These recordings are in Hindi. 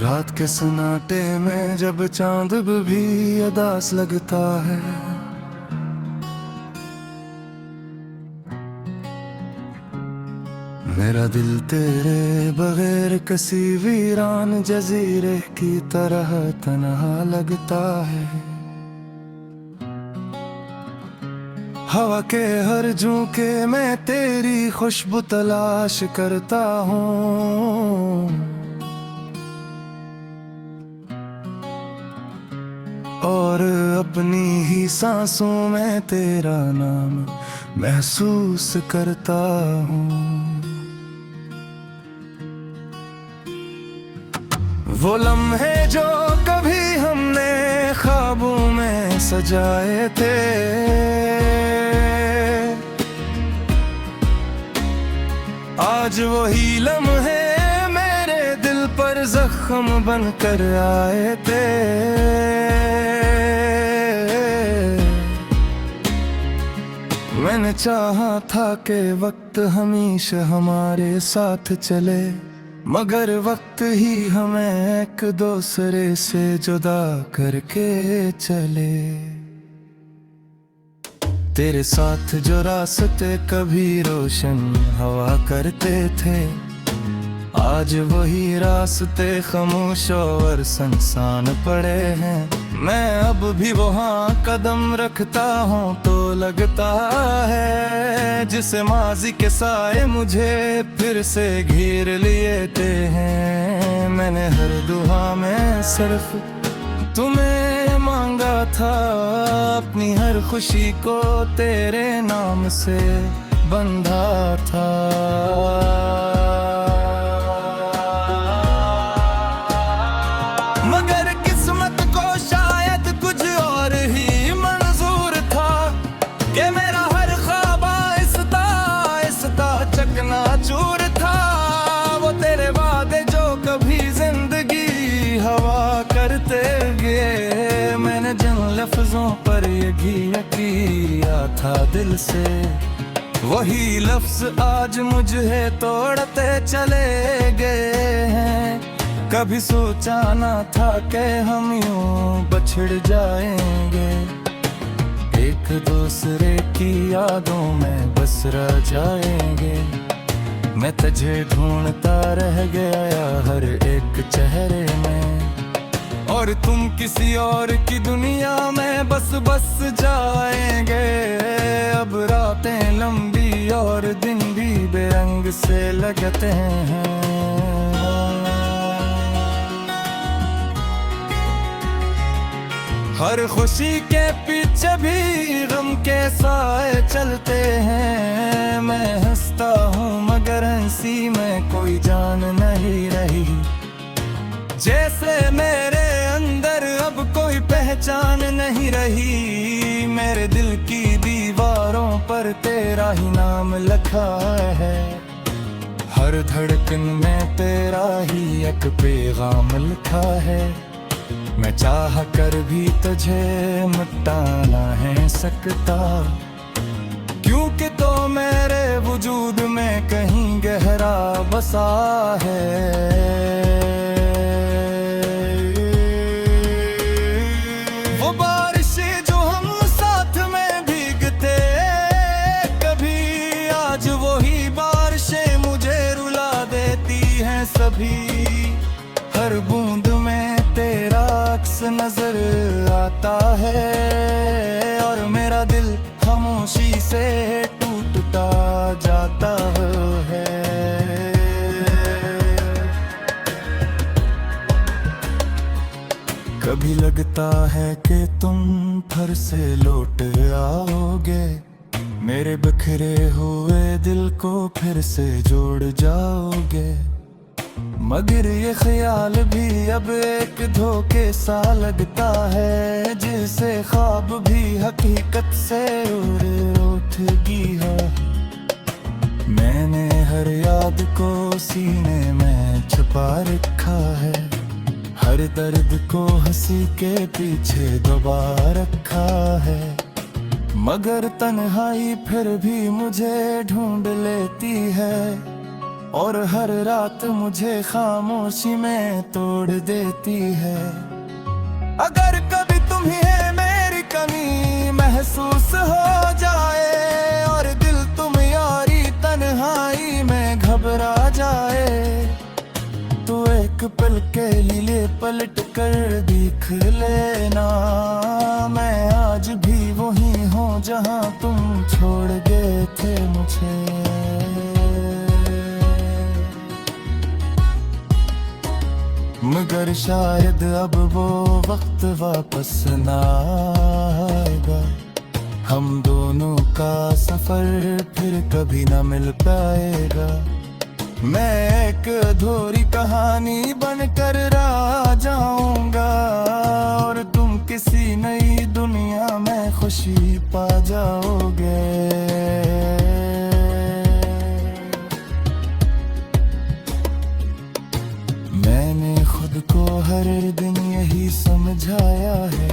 रात के सन्नाटे में जब चांद भी उदास लगता है, मेरा दिल तेरे बगैर किसी वीरान जजीरे की तरह तन्हा लगता है। हवा के हर झोंके में तेरी खुशबू तलाश करता हूँ, और अपनी ही सांसों में तेरा नाम महसूस करता हूँ। वो लम्हे जो कभी हमने ख्वाबों में सजाए थे, आज वही लम्हे मेरे दिल पर जख्म बनकर आए थे। मैंने चाहा था कि वक्त हमेशा हमारे साथ चले, मगर वक्त ही हमें एक दूसरे से जुदा करके चले। तेरे साथ जो रास्ते कभी रोशन हवा करते थे, आज वही रास्ते खामोश और सुनसान पड़े हैं। मैं अब भी वहाँ कदम रखता हूँ तो लगता है जिसे माजी के साए मुझे फिर से घेर लिए थे हैं। मैंने हर दुआ में सिर्फ तुम्हें मांगा था, अपनी हर खुशी को तेरे नाम से बंधा था। मगर किस्मत को शायद कुछ और ही मंजूर था कि मेरा हर ख्वाब आहिस्ता चकनाचूर था। वो तेरे वादे जो कभी जिंदगी हवा करते गए, मैंने जिन लफ्जों पर यकीन किया था दिल से, वही लफ्ज आज मुझे तोड़ते चले गए हैं। कभी सोचा ना था कि हम यूं बछड़ जाएंगे, एक दूसरे की यादों में बस रह जाएंगे। मैं तुझे ढूंढता रह गया हर एक चेहरे में, और तुम किसी और की दुनिया में बस जाएंगे। अब रातें लंबी और दिन भी बेरंग से लगते हैं। हर खुशी के पीछे भी गम के साए चलते हैं। मैं हंसता हूँ मगर हंसी में कोई जान नहीं रही, जैसे मेरे अंदर अब कोई पहचान नहीं रही। मेरे दिल की दीवारों पर तेरा ही नाम लिखा है, हर धड़कन में तेरा ही एक पैगाम लिखा है। मैं चाह कर भी तुझे मिटाना है सकता, क्योंकि तो मेरे वजूद में कहीं गहरा बसा है। वो बारिशें जो हम साथ में भीगते कभी, आज वही बारिशें मुझे रुला देती हैं सभी। हर बूंद में तेरा अक्स नजर आता है, और मेरा दिल खामोशी से टूटता जाता है। कभी लगता है कि तुम फिर से लौट आओगे, मेरे बिखरे हुए दिल को फिर से जोड़ जाओगे। मगर ये ख्याल भी अब एक धोखे सा लगता है, जिसे ख्वाब भी हकीकत से उठगी है। मैंने हर याद को सीने में छुपा रखा है, हर दर्द को हंसी के पीछे दबा रखा है। मगर तन्हाई फिर भी मुझे ढूंढ लेती है, और हर रात मुझे खामोशी में तोड़ देती है। अगर कभी तुम्हें मेरी कमी महसूस हो जाए और दिल तुम यारी तन्हाई में घबरा जाए, तो एक पल के लिए पलट कर देख लेना, मैं आज भी वही हूँ जहाँ तुम छोड़ गए थे मुझे। मगर शायद अब वो वक्त वापस ना आएगा, हम दोनों का सफर फिर कभी ना मिल पाएगा। मैं एक अधूरी कहानी बनकर रह जाऊंगा और तुम किसी नई दुनिया में खुशी पा जाओगे। मैंने खुद को हर दिन यही समझाया है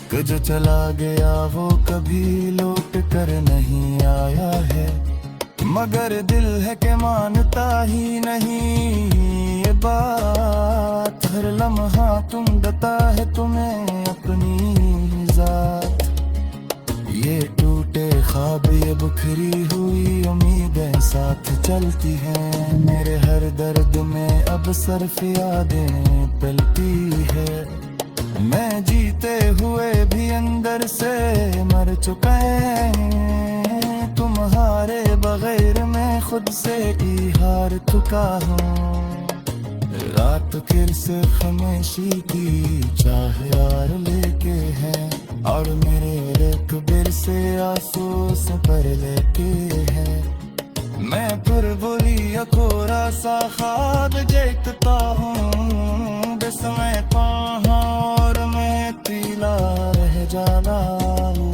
कि जो चला गया वो कभी लौट कर नहीं आया है, मगर दिल है कि मानता ही नहीं ये बात। हर लम्हा तुम देता है तुम्हें अपनी जात, ये टूटे ख्वाब ये बिखरी हुई उम्मीदें साथ चलती हैं। मेरे हर दर्द में अब सिर्फ यादें पलती है, मैं जीते हुए भी अंदर से मर चुका है। तुम्हारे बगैर मैं खुद से ही हार चुका हूँ। रात फिर से खामोशी की चाह यार लेके है, और मेरे रकबे से आंसू से पर लेके है। मैं फिर बोली अखोरा सा ख्वाब देखता हूँ, बेसमय कहाँ और मैं पीला रह जाना हूँ।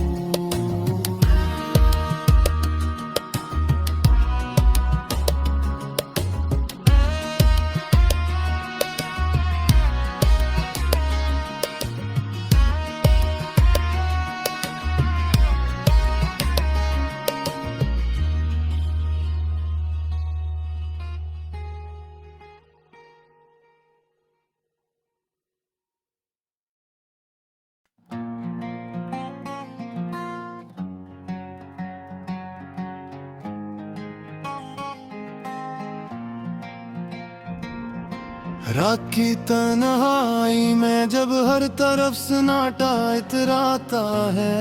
रात की तन्हाई में जब हर तरफ सन्नाटा इतराता है,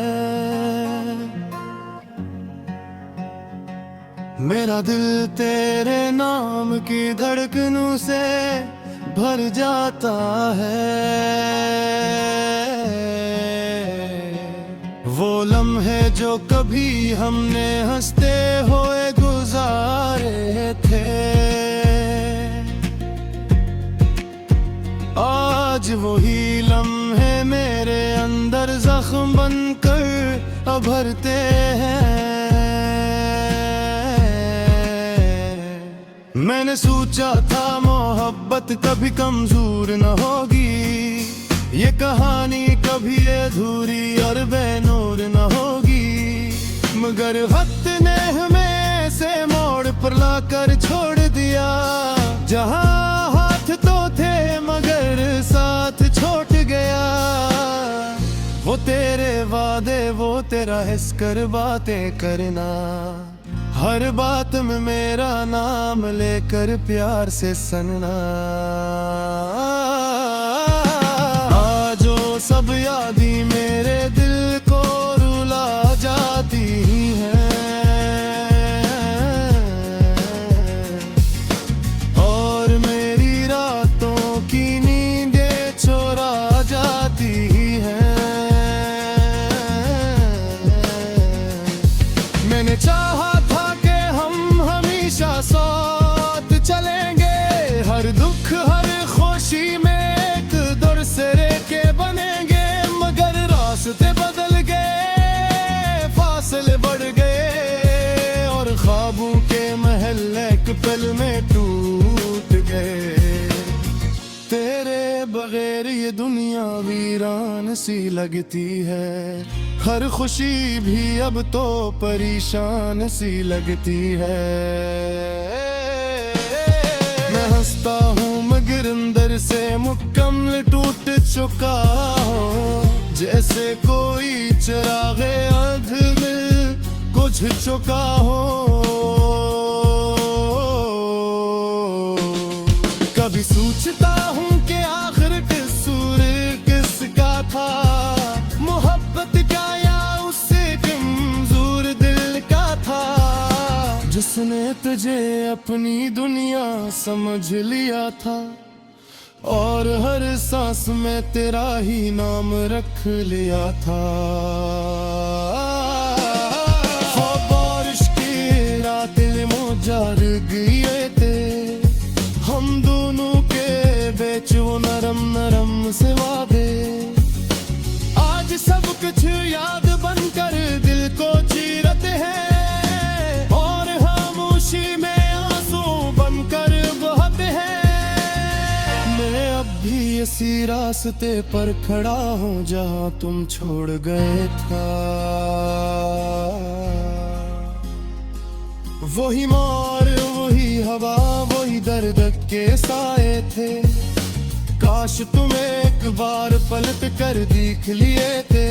मेरा दिल तेरे नाम की धड़कनों से भर जाता है। वो लम्हे जो कभी हमने हंसते हुए गुजारे थे, आज वही लम्हे मेरे अंदर जख्म बनकर उभरते हैं। मैंने सोचा था मोहब्बत कभी कमजोर न होगी, ये कहानी कभी अधूरी और बेनूर न होगी, मगर वक्त ने हमें से मोड़ पर लाकर छोड़ दिया। जहाँ हाथ तो थे मगर साथ छोड़ गया, वो तेरे वादे वो तेरा हिस कर बातें करना, हर बात में मेरा नाम लेकर प्यार से सनना। जो सब यादी मेरे दिल को रुला जाती है, और मेरी रातों की नींदें चुरा जाती है। मैंने चाहा था कि हम हमेशा साथ चलेंगे, हर दुख हर खुशी में एक दूसरे के बनेंगे, मगर रास्ते बदल गए, फासले बढ़ गए, और ख्वाबों के महल एक पल में टूट गए। तेरे बगैर ये दुनिया वीरान सी लगती है, हर खुशी भी अब तो परेशान सी लगती है। सोचता हूँ मगर अंदर से मुकम्मल टूट चुका हूँ, जैसे कोई चिरागे अधूरे कुछ चुका हो। कभी सोचता हूँ कि आखिर कसूर किसका था, मोहब्बत का या उससे कमजोर दिल का था, जिसने तुझे अपनी दुनिया समझ लिया था और हर सांस में तेरा ही नाम रख लिया था। बारिश की रातें मुझार गए थे, हम दोनों के बीच वो नरम नरम से वादे, आज सब कुछ याद बनकर दिल को चीरते हैं और खामोशी में आंसू बनकर बहते हैं। मैं अब भी इसी रास्ते पर खड़ा हूँ जहाँ तुम छोड़ गए था। वही मार, वही हवा, वही दर्द के साए थे, काश तुम एक बार पलट कर देख लिए थे।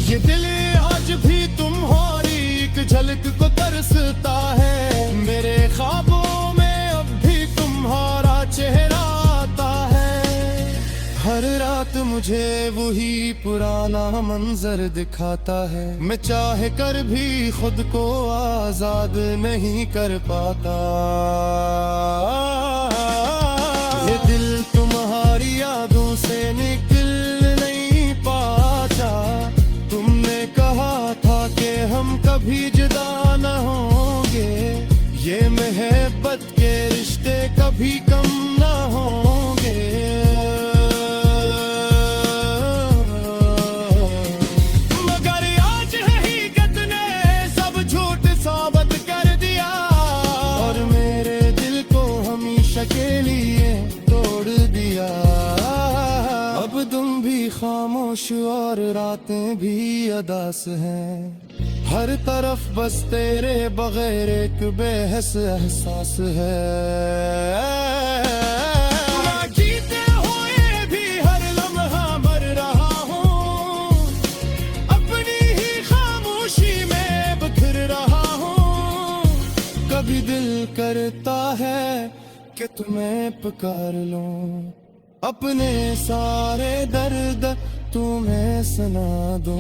ये दिल आज भी तुम्हारी एक झलक को तरसता है, मेरे ख्वाबों में अब भी तुम्हारा चेहरा आता है। हर रात मुझे वही पुराना मंजर दिखाता है, मैं चाह कर भी खुद को आजाद नहीं कर पाता। ये दिल तुम्हारी यादों से निकल नहीं पाता, तुमने कहा था कि हम कभी जुदा न होंगे, ये मोहब्बत के रिश्ते कभी कम न होंगे। मगर आज हकीकत ने सब झूठ साबित कर दिया और मेरे दिल को हमेशा के लिए तोड़ दिया। अब तुम भी खामोश और रातें भी अदास हैं, हर तरफ बस तेरे बगैर एक बेहस एहसास है। मैं जीते हुए भी हर लम्हा मर रहा हूँ, अपनी ही खामोशी में बिखर रहा हूँ। कभी दिल करता है कि तुम्हें पुकार लूं, अपने सारे दर्द तुम्हें सुना दूं।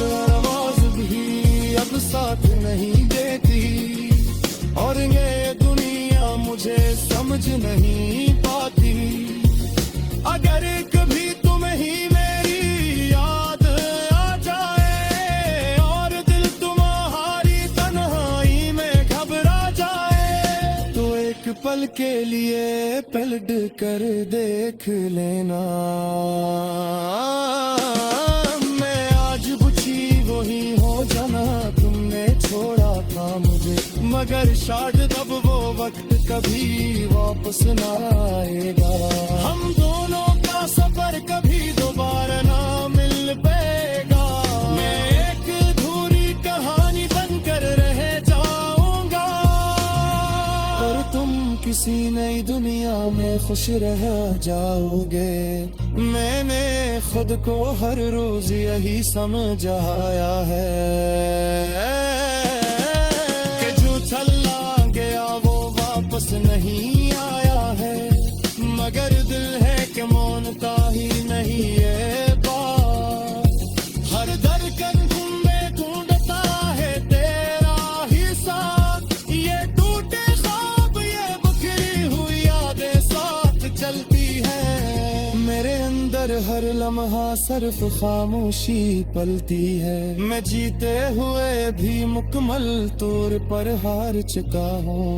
आवाज भी अब साथ नहीं देती और ये दुनिया मुझे समझ नहीं पाती। अगर कभी तुम्हें ही मेरी याद आ जाए और दिल तुम्हारी तन्हाई में घबरा जाए, तो एक पल के लिए पलट कर देख लेना। मैं आज बुझी वही हो जाना तुमने छोड़ा था मुझे, मगर शायद तब वो वक्त कभी वापस ना आएगा। हम दोनों का सफर कभी दोबारा ना मिल पाएगा, मैं एक अधूरी कहानी बनकर रह जाऊंगा और तुम किसी नई दुनिया में खुश रह जाओगे। मैंने खुद को हर रोज यही समझाया है कि जो चला गया वो वापस नहीं आया है, मगर दिल है कि मानता ही नहीं है बात। हर धड़कन में ढूंढता है तेरा ही साथ, ये टूटे ख्वाब ये बिखरी हुई यादें साथ चलती है। मेरे अंदर हर लम्हा सिर्फ खामोशी पलती है, मैं जीते हुए भी मुकम्मल तौर पर हार चुका हूँ।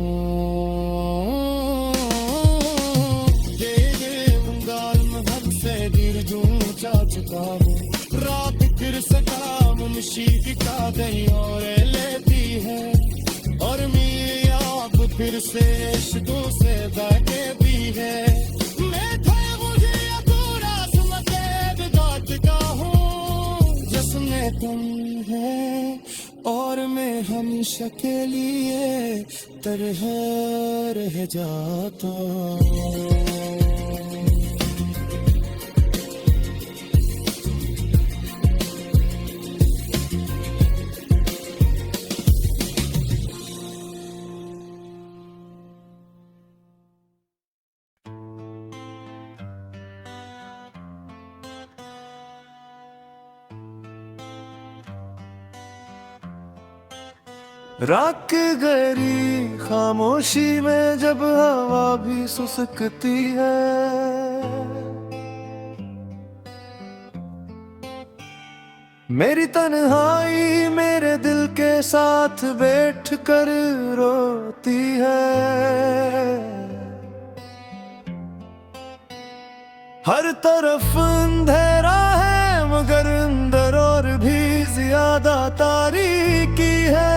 जा चुका हूँ, रात फिर सका मुंशी की कहीं और लेती है और मेरी आँख फिर से इश्कों से बहके भी है। मैं था मुझे अधूरा समझे बिगाड़ चुका हूँ, जिसमें तुम है और मैं हमेशा के लिए तरह रह जाता। रात की गहरी खामोशी में जब हवा भी सुसकती है, मेरी तन्हाई मेरे दिल के साथ बैठ कर रोती है। हर तरफ अंधेरा है मगर अंदर और भी ज्यादा तारीकी है।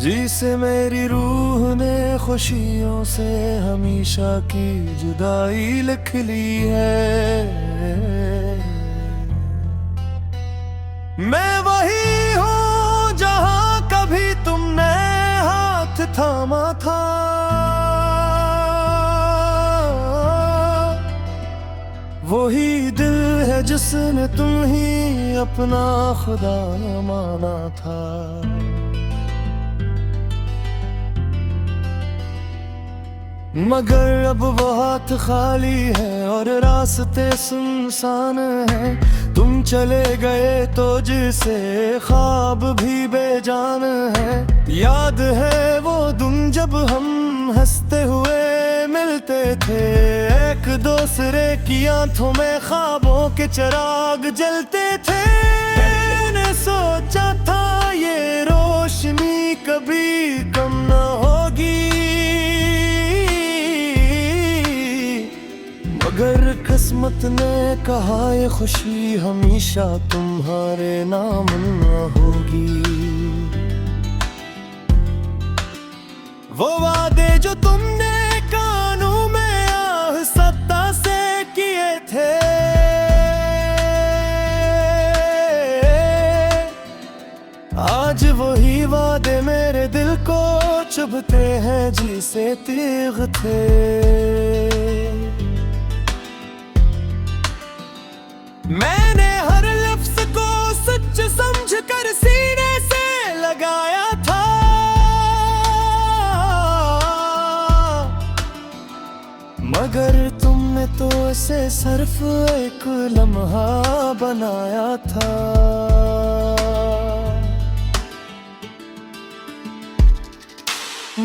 जिसे मेरी रूह ने खुशियों से हमेशा की जुदाई लिख ली है। मैं वही हूँ जहाँ कभी तुमने हाथ थामा था। वही दिल है जिसने तुम ही अपना खुदा माना था। मगर अब वो हाथ खाली है और रास्ते सुनसान है। तुम चले गए तो जिसे ख्वाब भी बेजान है। याद है वो दिन जब हम हंसते हुए मिलते थे, एक दूसरे की आंखों में ख्वाबों के चिराग जलते थे। मैंने सोचा था ये रोशनी कभी कम न होगी, मगर किस्मत ने कहा ये खुशी हमेशा तुम्हारे नाम न होगी। वो वादे जो तुमने कानों में आहिस्ता से किए थे, आज वही वादे मेरे दिल को चुभते हैं जिसे तीग थे। मैंने हर लफ्ज को सच समझकर सीने से लगाया था, मगर तुमने तो इसे सिर्फ एक लम्हा बनाया था।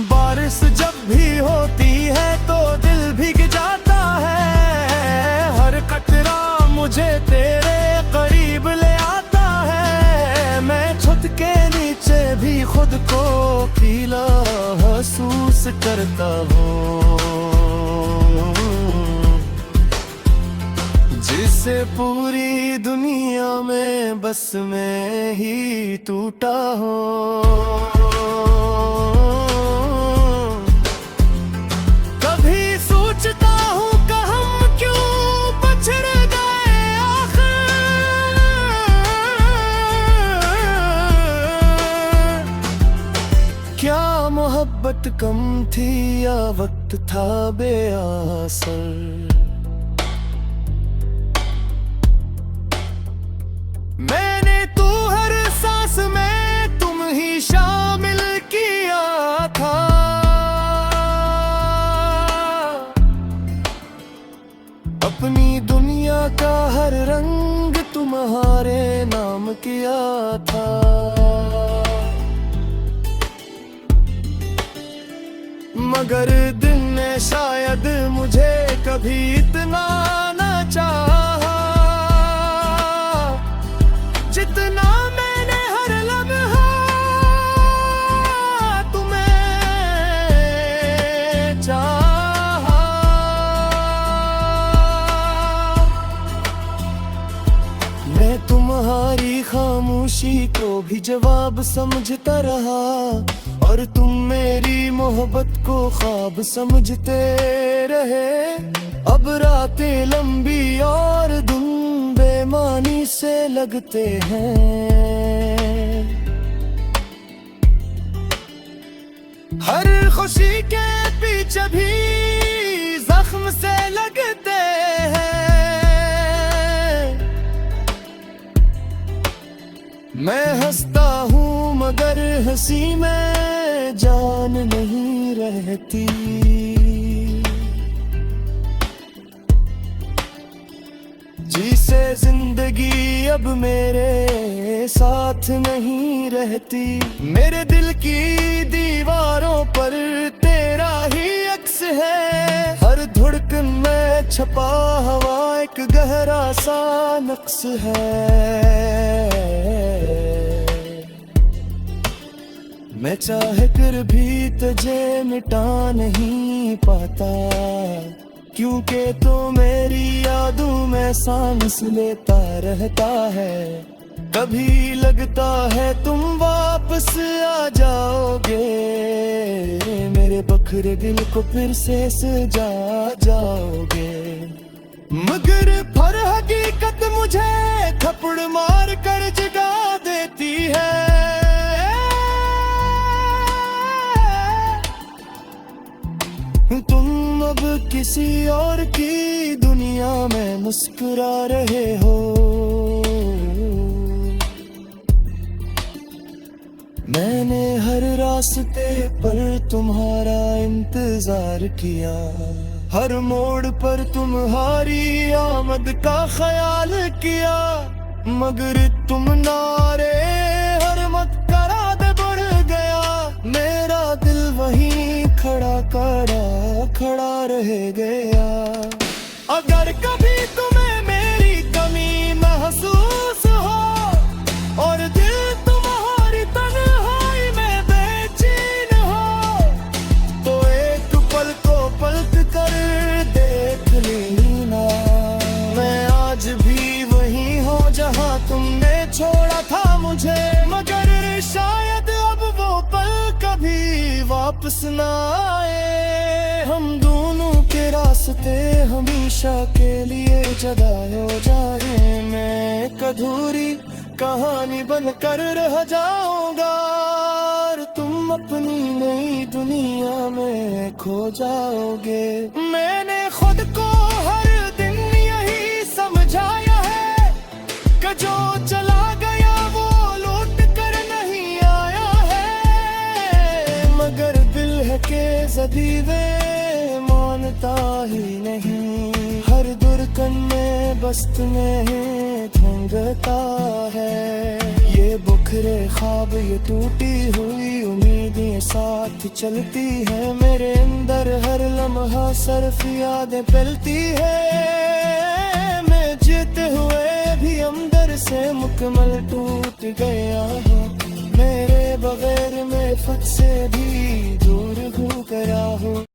बारिश जब भी होती है तो दिल भीग जाता है। हर कतरा मुझे तेरे करीब ले आता है। मैं छत के नीचे भी खुद को अकेला महसूस करता हूँ। जिसे पूरी दुनिया में बस मैं ही टूटा हूँ। क्या मोहब्बत कम थी या वक्त था बेअसर। मैंने तो हर सांस में तुम ही शामिल किया था। अपनी दुनिया का हर रंग तुम्हारे नाम किया था। मगर दिल ने शायद मुझे कभी इतना न चाहा, जितना मैंने हर लम्हा तुम्हें चाहा। मैं तुम्हारी खामोशी को भी जवाब समझता रहा, और तुम मेरी मोहब्बत को ख्वाब समझते रहे। अब रातें लंबी और दिन बेमानी से लगते हैं। हर खुशी के पीछे भी जख्म से लगते हैं। मैं हंसता हूँ मगर हंसी में जान नहीं रहती। जिसे जिंदगी अब मेरे साथ नहीं रहती। मेरे दिल की दीवारों पर तेरा ही अक्स है। हर धड़कन में छपा हुआ एक गहरा सा नक्श है। मैं चाह कर भी तुझे मिटा नहीं पाता, क्योंकि तो मेरी यादों में सांस लेता रहता है। कभी लगता है तुम वापस आ जाओगे, मेरे बखरे दिल को फिर से सजा जाओगे। मगर हर हकीकत मुझे थप्पड़ मार कर जगा देती है। तुम अब किसी और की दुनिया में मुस्कुरा रहे हो। मैंने हर रास्ते पर तुम्हारा इंतजार किया, हर मोड़ पर तुम्हारी आमद का ख्याल किया। मगर तुम नारे हर मत करा दे बढ़ गया। मेरा दिल वहीं खड़ा रह गया। अगर कभी तुम्हें मेरी कमी महसूस हो और दिल तुम्हारी तन्हाई में बेचैन हो, तो एक पल को पलट कर देख लेना। मैं आज भी वहीं हूँ जहाँ तुमने छोड़ा था मुझे। मगर शायद अब वो पल कभी वापस ना आए। हम दोनों के रास्ते हमेशा के लिए जुदा हो जाए। मैं एक अधूरी कहानी बनकर रह जाऊंगा और तुम अपनी नई दुनिया में खो जाओगे। मैंने खुद को हर दिन यही समझाया है कि जो चला गया वो लौट कर नहीं आया है। मगर दिल है के ज़दीवे मानता ही नहीं। हर दुर्कन में बस्त में धुंधता है। ये बुखरे ख्वाब, ये टूटी हुई उम्मीदें साथ चलती है। मेरे अंदर हर लम्हा सिर्फ यादें पलती है। मैं जीते हुए भी अंदर से मुकम्मल टूट गया हूँ। मेरे बगैर मैं खुद से भी दूर हो गया हूँ।